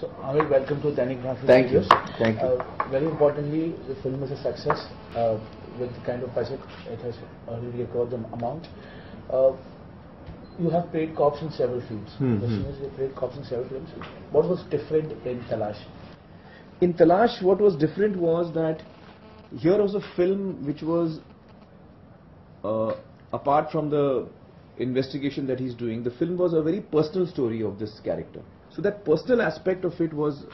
So, Aamir, welcome to Dainik Graphics. Thank you. Thank you. Very importantly, the film is a success. With the kind of budget it has already recovered the amount. You have played cops in several films. The thing is, you played cops in several films. What was different in Talash? In Talash, what was different was that here was a film which was apart from the investigation that he's doing, the film was a very personal story of this character. So that personal aspect of it was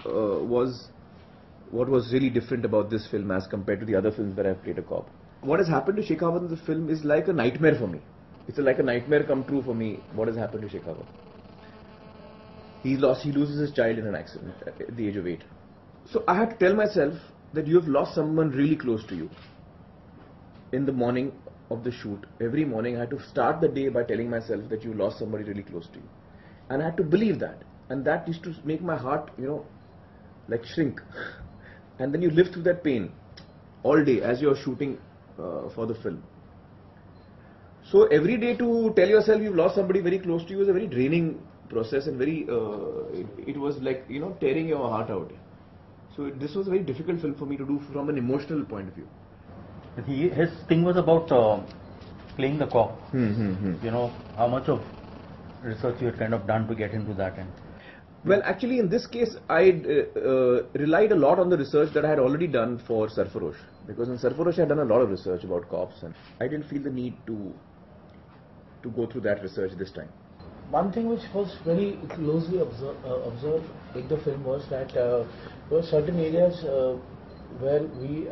what was really different about this film as compared to the other films where I've played a cop. What has happened to Shekhawat in the film is like a nightmare for me. It's like a nightmare come true for me. What has happened to Shekhawat? He loses his child in an accident at the age of 8. So I had to tell myself that you have lost someone really close to you. In the morning of the shoot, every morning I had to start the day by telling myself that you lost somebody really close to you. And I had to believe that. And that used to make my heart, like shrink. And then you live through that pain all day as you're shooting for the film. So every day to tell yourself you've lost somebody very close to you is a very draining process and very, it was like, tearing your heart out. So this was a very difficult film for me to do from an emotional point of view. His thing was about playing the cop. How much of research you had kind of done to get into that end? Well, actually in this case I relied a lot on the research that I had already done for Sarfarosh, because in Sarfarosh I had done a lot of research about cops and I didn't feel the need to go through that research this time. One thing which was very closely observed in the film was that there were certain areas where we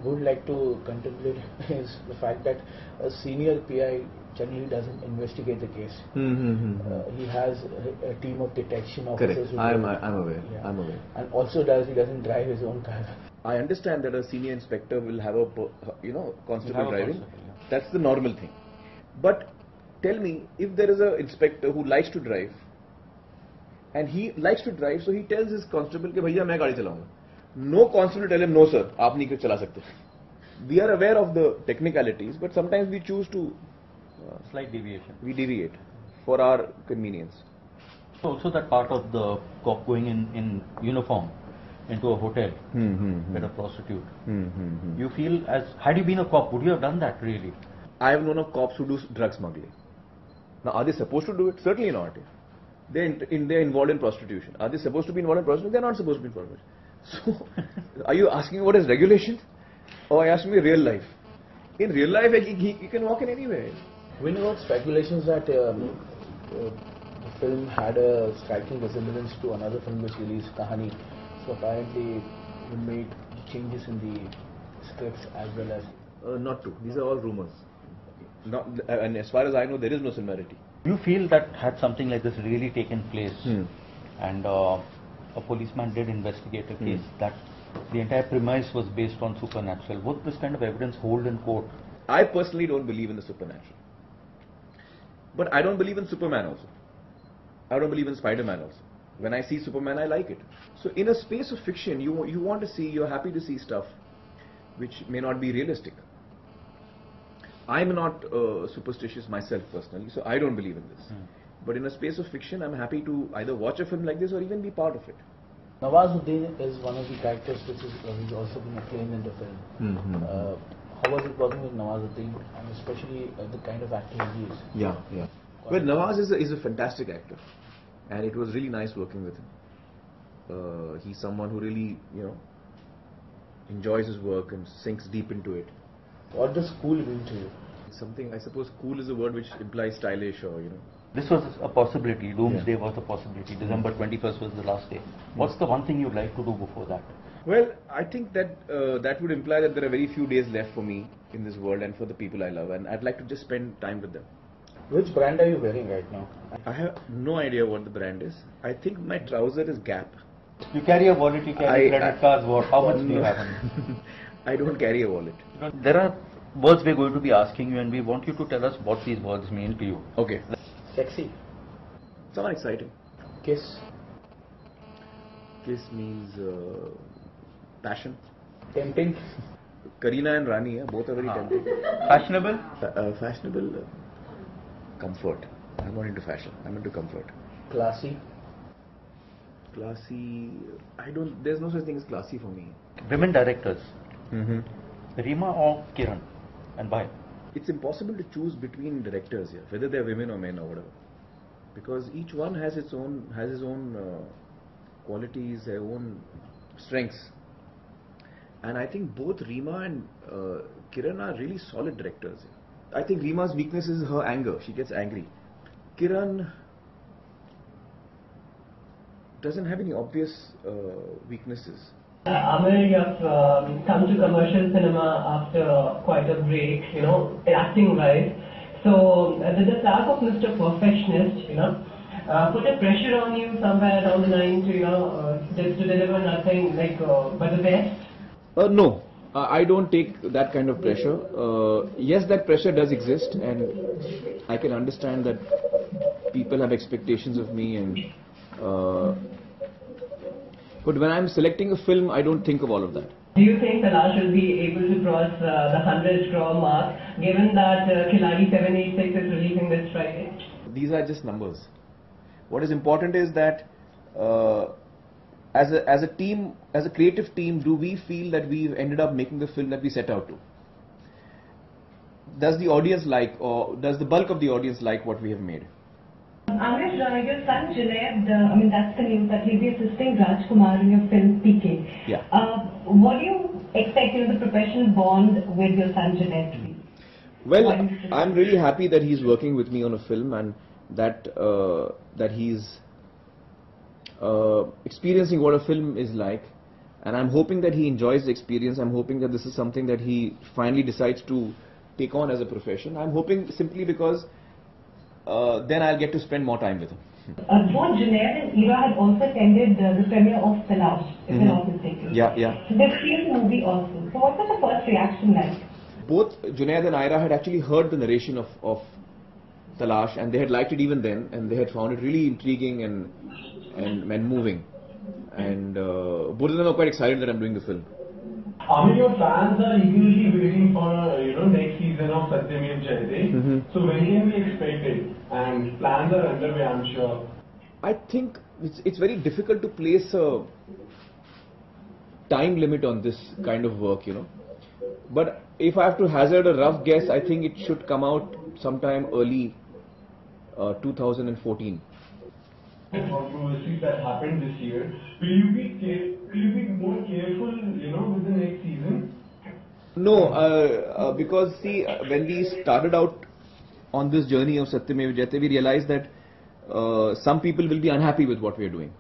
would like to contemplate is the fact that a senior PI generally doesn't investigate the case. He has a team of detection officers. Correct. I'm aware. Yeah. I'm aware. And also he doesn't drive his own car. I understand that a senior inspector will have a constable driving. That's the normal thing. But tell me, if there is an inspector who likes to drive, and he likes to drive, so he tells his constable कि भैया मैं गाड़ी चलाऊंगा. No constable tell him, no sir, आप नहीं चला सकते. We are aware of the technicalities, but sometimes we choose to slight deviation. We deviate for our convenience. So also that part of the cop going in uniform into a hotel with a prostitute. You feel, as had you been a cop, would you have done that really? I have known of cops who do drug smuggling. Now, are they supposed to do it? Certainly not. They're involved in prostitution. Are they supposed to be involved in prostitution? They're not supposed to be involved in prostitution. So, are you asking what is regulation? Or are you asking me real life? In real life, he can walk in anywhere. We know about speculations that the film had a striking resemblance to another film which released, Kahani. So apparently you made changes in the scripts as well as... Not true. These are all rumors. And as far as I know, there is no similarity. You feel that had something like this really taken place and a policeman did investigate a case, that the entire premise was based on supernatural, would this kind of evidence hold in court? I personally don't believe in the supernatural. But I don't believe in Superman also. I don't believe in Spider-Man also. When I see Superman, I like it. So in a space of fiction, you want to see, you're happy to see stuff which may not be realistic. I'm not superstitious myself personally, so I don't believe in this. But in a space of fiction, I'm happy to either watch a film like this or even be part of it. Nawazuddin is one of the characters which is he's also been acclaimed in the film. How was it working with Nawazuddin, and especially the kind of actor he is? Yeah. Well, Nawaz is a fantastic actor, and it was really nice working with him. He's someone who really, enjoys his work and sinks deep into it. What does cool mean to you? Something, I suppose cool is a word which implies stylish or, This was a possibility. Doomsday was a possibility. December 21st was the last day. What's the one thing you'd like to do before that? Well, I think that that would imply that there are very few days left for me in this world and for the people I love, and I'd like to just spend time with them. Which brand are you wearing right now? I have no idea what the brand is. I think my trouser is Gap. You carry a wallet, you carry credit cards, how much do you have? I don't carry a wallet. There are words we're going to be asking you, and we want you to tell us what these words mean to you. Okay. Sexy. Sound exciting. Kiss. Kiss means passion. Tempting. Kareena and Rani, both are very tempting. Fashionable? Fashionable. Comfort. I'm not into fashion. I'm into comfort. Classy. Classy, there's no such thing as classy for me. Women directors, Rima or Kiran, and why? It's impossible to choose between directors here, whether they're women or men or whatever, because each one has his own qualities, their own strengths, and I think both Rima and Kiran are really solid directors. I think Rima's weakness is her anger. She gets angry. Kiran doesn't have any obvious weaknesses. Aamir, you have come to commercial cinema after quite a break, acting-wise. So, the task of Mr. Perfectionist, put a pressure on you somewhere down the line to, just to deliver nothing like but the best? No, I don't take that kind of pressure. Yes, that pressure does exist, and I can understand that people have expectations of me, and but when I'm selecting a film, I don't think of all of that. Do you think Talash will be able to cross the 100 crore mark, given that Khiladi 786 is releasing this Friday? These are just numbers. What is important is that as a team, as a creative team, do we feel that we've ended up making the film that we set out to? Does the audience like, or does the bulk of the audience like what we have made? Aamir, your son Junaid, that's the news that he'll be assisting Rajkumar in your film PK. Yeah. What do you expect, the professional bond with your son Junaid to be? Well, I'm really happy that he's working with me on a film, and that he's experiencing what a film is like, and I'm hoping that he enjoys the experience. I'm hoping that this is something that he finally decides to take on as a profession. I'm hoping simply because then I'll get to spend more time with him. Both Junaid and Ira had also attended the premiere of Talash, if I'm not mistaken. Yeah. So they've seen the movie also. So what was the first reaction like? Both Junaid and Ira had actually heard the narration of Talash, and they had liked it even then, and they had found it really intriguing and moving. And both of them are quite excited that I'm doing the film. Aamir, your fans are eagerly waiting for next season of Satyamev Jayate. So when can we expect it? And plans are underway, I'm sure. I think it's very difficult to place a time limit on this kind of work, But if I have to hazard a rough guess, I think it should come out sometime early 2014. Controversies that happened this year. Will you be more careful, with the next season? No, because see, when we started out on this journey of Satyamev Jayate, we realized that some people will be unhappy with what we are doing.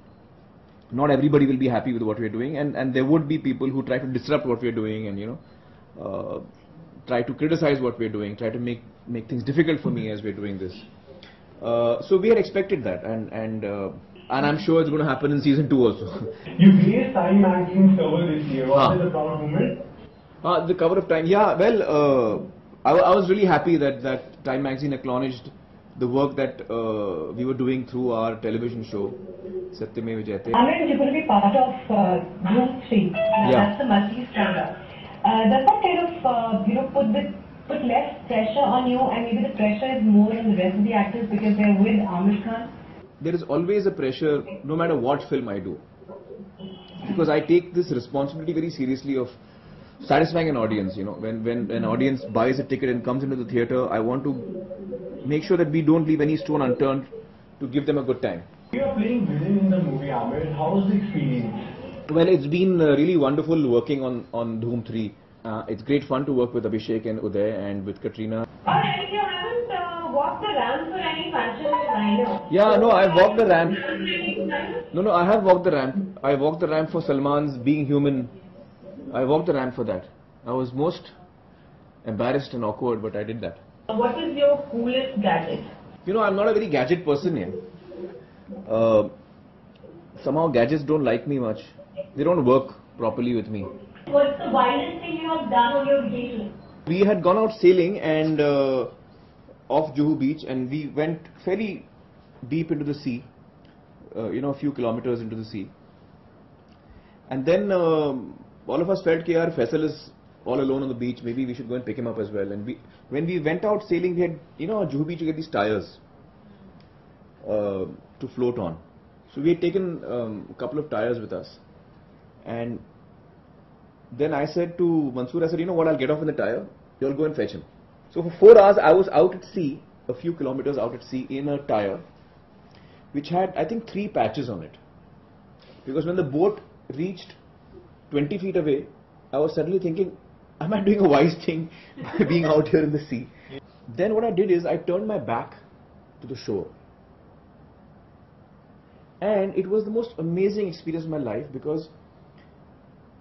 Not everybody will be happy with what we are doing, and there would be people who try to disrupt what we are doing, and try to criticize what we are doing, try to make things difficult for me as we are doing this. So we had expected that, and I'm sure it's going to happen in season 2 also. You graced Time Magazine's cover this year. Was it a proud moment? The cover of Time, yeah. Well, I was really happy that Time Magazine acknowledged the work that we were doing through our television show, Satyamev Jayate. Aamir, you're going to be part of Group 3. That's the multi-starrer. Does that kind of, put less pressure on you, and maybe the pressure is more on the rest of the actors because they're with Aamir Khan? There is always a pressure, no matter what film I do, because I take this responsibility very seriously of satisfying an audience. When an audience buys a ticket and comes into the theatre, I want to make sure that we don't leave any stone unturned to give them a good time. You are playing villain in the movie, Aamir. How was the experience? Well, it's been really wonderful working on Dhoom 3. It's great fun to work with Abhishek and Uday and with Katrina. Alright, you haven't walked the ramp for any function designer? Yeah, no, I've walked the ramp. No, I have walked the ramp. I walked the ramp for Salman's Being Human. I walked the ramp for that. I was most embarrassed and awkward, but I did that. What is your coolest gadget? I'm not a very gadget person here. Somehow gadgets don't like me much. They don't work properly with me. What's the wildest thing you have done on your vacation? We had gone out sailing and off Juhu beach, and we went fairly deep into the sea, a few kilometers into the sea. And then all of us felt that Faisal is all alone on the beach, maybe we should go and pick him up as well. And when we went out sailing, we had, Juhu beach, you get these tires to float on. So we had taken a couple of tires with us, and then I said to Mansoor, I said, you know what, I'll get off in the tire, you'll go and fetch him. So for 4 hours I was out at sea, a few kilometers out at sea in a tire which had I think 3 patches on it. Because when the boat reached 20 feet away, I was suddenly thinking, am I doing a wise thing by being out here in the sea? Then what I did is I turned my back to the shore. And it was the most amazing experience of my life, because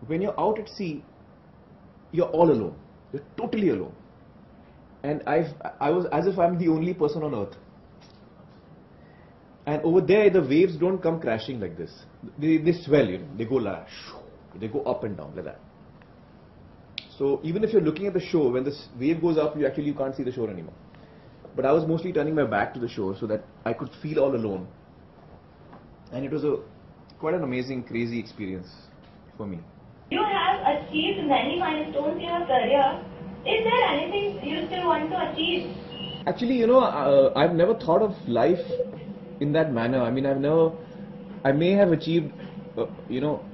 when you're out at sea, you're all alone. You're totally alone. And I was as if I'm the only person on earth. And over there, the waves don't come crashing like this. They swell, you know. They go like, they go up and down like that. So even if you're looking at the shore, when this wave goes up, you can't see the shore anymore. But I was mostly turning my back to the shore so that I could feel all alone. And it was quite an amazing, crazy experience for me. You have achieved many milestones in your career. Is there anything you still want to achieve? Actually, you know, I've never thought of life in that manner. I mean, I may have achieved, you know,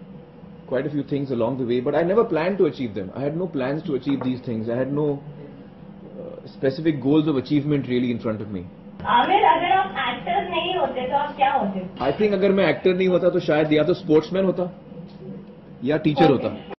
quite a few things along the way, but I never planned to achieve them. I had no plans to achieve these things. I had no specific goals of achievement really in front of me. Aamir, अगर आप actor नहीं होते तो आप क्या होते? I think अगर मैं एक्टर नहीं होता तो शायद या तो स्पोर्ट्समैन होता या टीचर होता.